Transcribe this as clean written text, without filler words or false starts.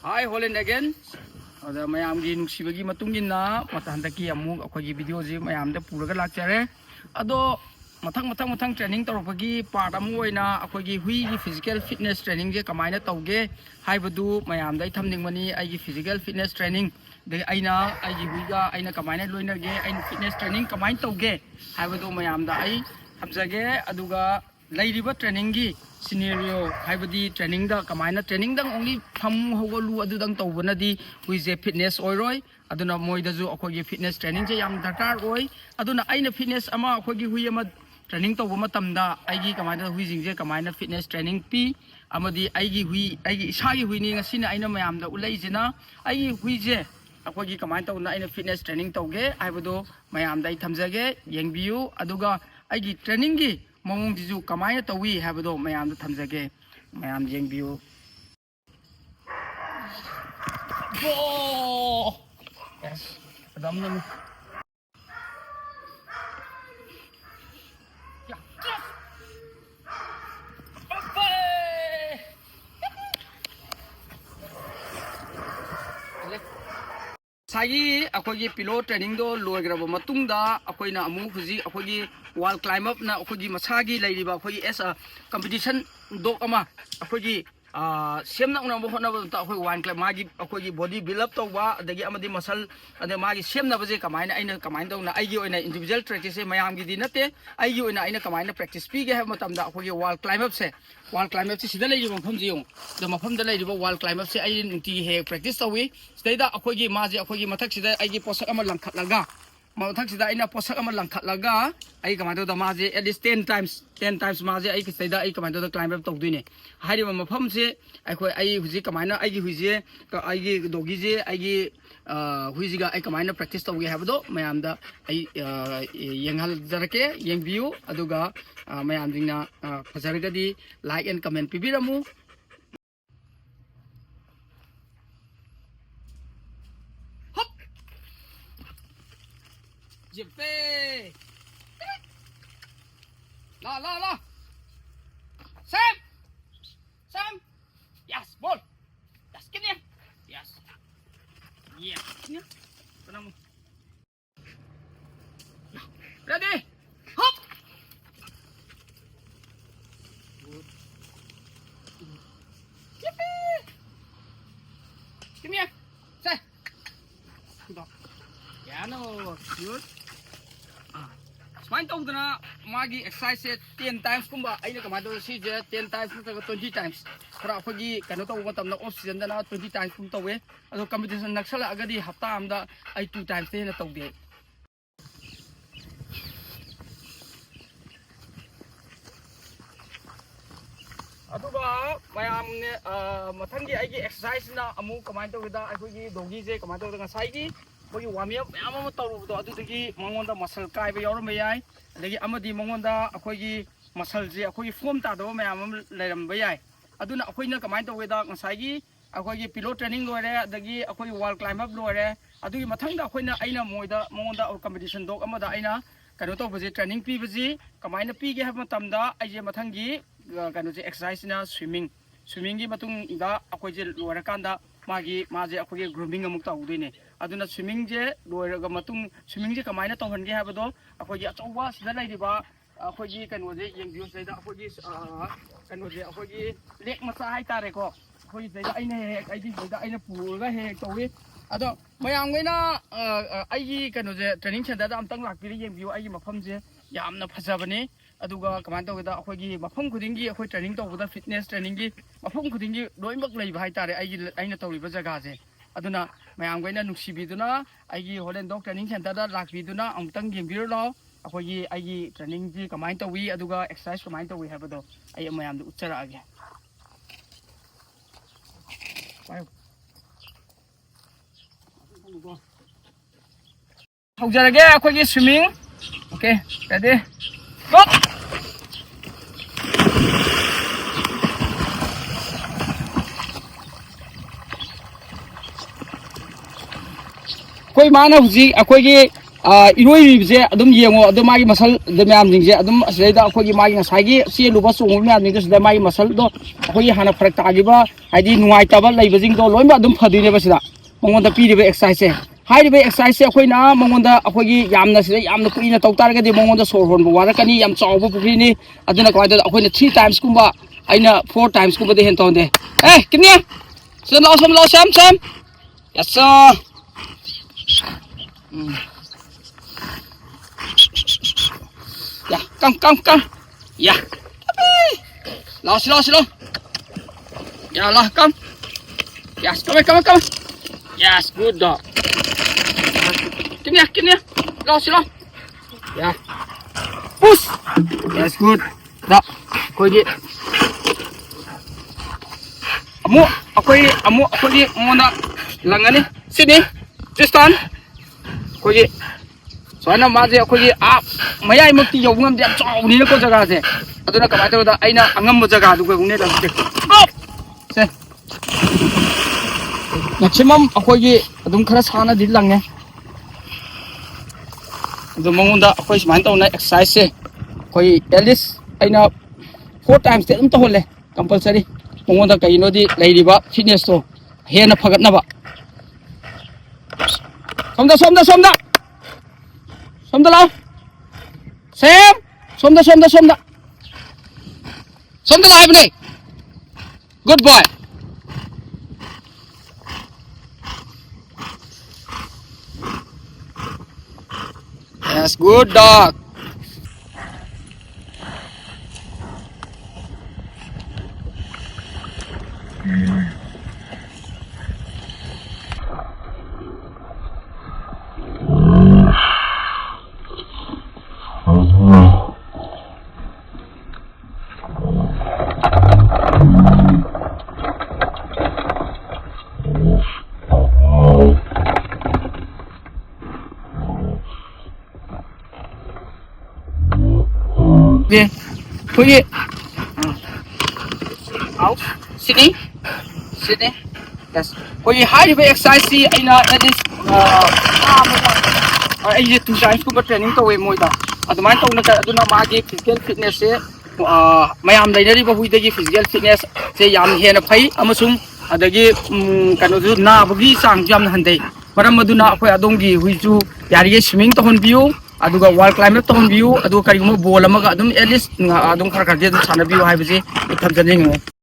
Hi, Holland again. Mayam gi nuksibagi matungina matandaki amuk akogi video ji mayam da puraga lakchare. Ado matang training tawpagi part amu oina akogi hui gi physical fitness training je kamaina tawge haibadu mayam dai thamningmani aigi physical fitness training de aina aigi huiga aina kamaina loinage aina fitness training kamaina tawge haibadu mayam da ai hamjage aduga lairiba training gi scenario haibadi training da kamaina training dang only pham hogolu adudang tawbanadi huije fitness oiroi aduna moidaju akogi fitness training je yam dakar oi aduna aina fitness ama akogi hui ama training tawba matamda aigi kamaina huijingje kamaina fitness training pi amadi aigi hui aigi isagi huini ngasina aina mayamda ulaijina aigi huije akogi kamaina tawna aina fitness training tawge haibado mayamda ai thamjage yengbiu aduga aigi training gi mong jisu kamaina tawi haibado mayam da thamjage mayam jengbiu bo yes adam nam ya ope sagi akogi pilot training do loigraba matungda akoina amu huji akogi wall climb up na akogi masagi lairiba akogi as a competition dog ama akogi semna una bo hona ta akoi one climb magi akogi body build up tawba adagi amadi muscle ade magi semna baje kamaina aina kamaina tawna aigi oina individual practice mayam gi di nate aigi oina aina kamaina practice pi ge ha matamda akogi wall climb up se sida lairiba mafam ji yong da mafam da lairiba wall climb up se ai nunti he practice tawi sida akogi maji akogi mathak sida aigi posak ama langkhatlaga mathak sida aina posak ama langkhatlaga ai kamaina da maji at least 10 times maji ai sida ai kamaina da climb up tawduine hairiba mafam se aikoi ai huji kamaina aigi huji aigi dogi je aigi huji ga ai kamaina practice tawge habdo mayam da ai yenghal jarake yengbiu aduga mayam dingna fajargadi like and comment pibiramu hop jepe la Sam yes ball yes kini yes kini tenang ready hop kini say ya no good Smile tawdana magi exercise 10 times kumba aina kamado si je 10 times nataga 20 times khara akogi kano taw matamna off season dana 20 times kum tawe ado competition naksala agadi hafta amda ai 2 times te na tawde aduga mayam ne mathangi aigi exercise na amu kamai tawda akogi dogi je kamai tawda ngasai gi kogi wami ama tawrudo adudagi mangonda muscle kaiba yoram yai adagi amadi mangonda akogi muscle je akogi form ta do mayam leiram bayai aduna akoina kamai taweda ngasai akogi pilot training loire adagi akoi wall climb up loire adugi mathangda akoina aina moida mangonda or competition dog amada aina kano tawbaje training pibaji kamaina pige ha matamda aije mathangi kano je exercise na swimming gi matung ida akoije loire kanda maje akogi grooming amuk tawdine aduna swimming je loiraga matung swimming je kamaina tawhange habado akogi achowa sida lairiba akogi kano je yengbiu saida akogi kano je akogi lek macha hai tare ko akogi saida aina he aidi saida aina purga he tawi ado mayam goina aigi kano je training center da amtang lakpiri yengbiu aigi mafam je yamna phajabane aduga kamaina tawda akogi mafam khudingi akoi training tawda fitness training gi mafam khudingi loimak leiba hai tare aigi aina tawriba jaga je aduna mayam goina nuksibiduna aigi Holland dog training center da lakbiduna amtang yengbiu lo akogi aigi training ji kamaina tawi aduga exercise kamaina tawi habado ai mayam du uchara age haujarage akogi swimming okay ready go koi mana huji akogi इरोइबसे अदुम येंगो अदु मागी muscle the ma'am जिंगसे अदुम असलेदा अखोगी मागी नसागी चेलुबा चोंगु ma'am जिंगसे मागी muscle दो अखोगी हाना फरक तागिबा हाइदि नुवाइताबा लैबा जिंग दो लोइबा अदुम फदिने बसिदा मंगोंदा पीरिबा exercise से हाइरिबा exercise से अखोइना मंगोंदा अखोगी यामना सिदा यामना कुइना तौतारगदि मंगोंदा सोर होनबो वारकनी याम चावबो पुखरिनी अदुना कवाइदा अखोइना 3 टाइम्स कुंबा आइना 4 टाइम्स कुंबा दे हेन तौंदे किने सम लो सम yes Yeah, come. Yeah. Slow. Yeah, lah, come. Yes, come. Yes, good dog. Come here. Slow. Yeah. Push. Yes, good. Dah, kau ni. Aku ni mau nak langan ni. Sini. Tristan. Kau ni. Soalnya masih aku ni maya mukti jauh ngam dia jauh ni nak kau jaga se. Atu nak kemana tu dah? Aina angam jaga tu kau ni dah se. Se. Maximum aku ni adum keras sana di langnya. Adum mengunda aku semangat tahu nak exercise se. Aku at least aina 4 times tu tahu le. Compulsory. Mengunda kau ini di lagi ba fitness tu. Hena fakat na ba. Somda. Somda lao. Sam. Somda. Somda lao ni. Good boy. Yes, good dog. Okay, pergi. Out. Sini. Yes. Pergi hari be exercise si aina at least ai 2 times ko training to we moi da. Aduman to na aduna magi physical fitness se mayam lainari ba huidagi physical fitness se yam hena phai amasung adagi kano du na bagi sang jam handai. Maram aduna akoi adongi huichu yari swimming to honbiu aduga wall climber to honbiu adu karigmo bol amaga adum at least adum khar khar je sana biu hai bisi thamjani ngai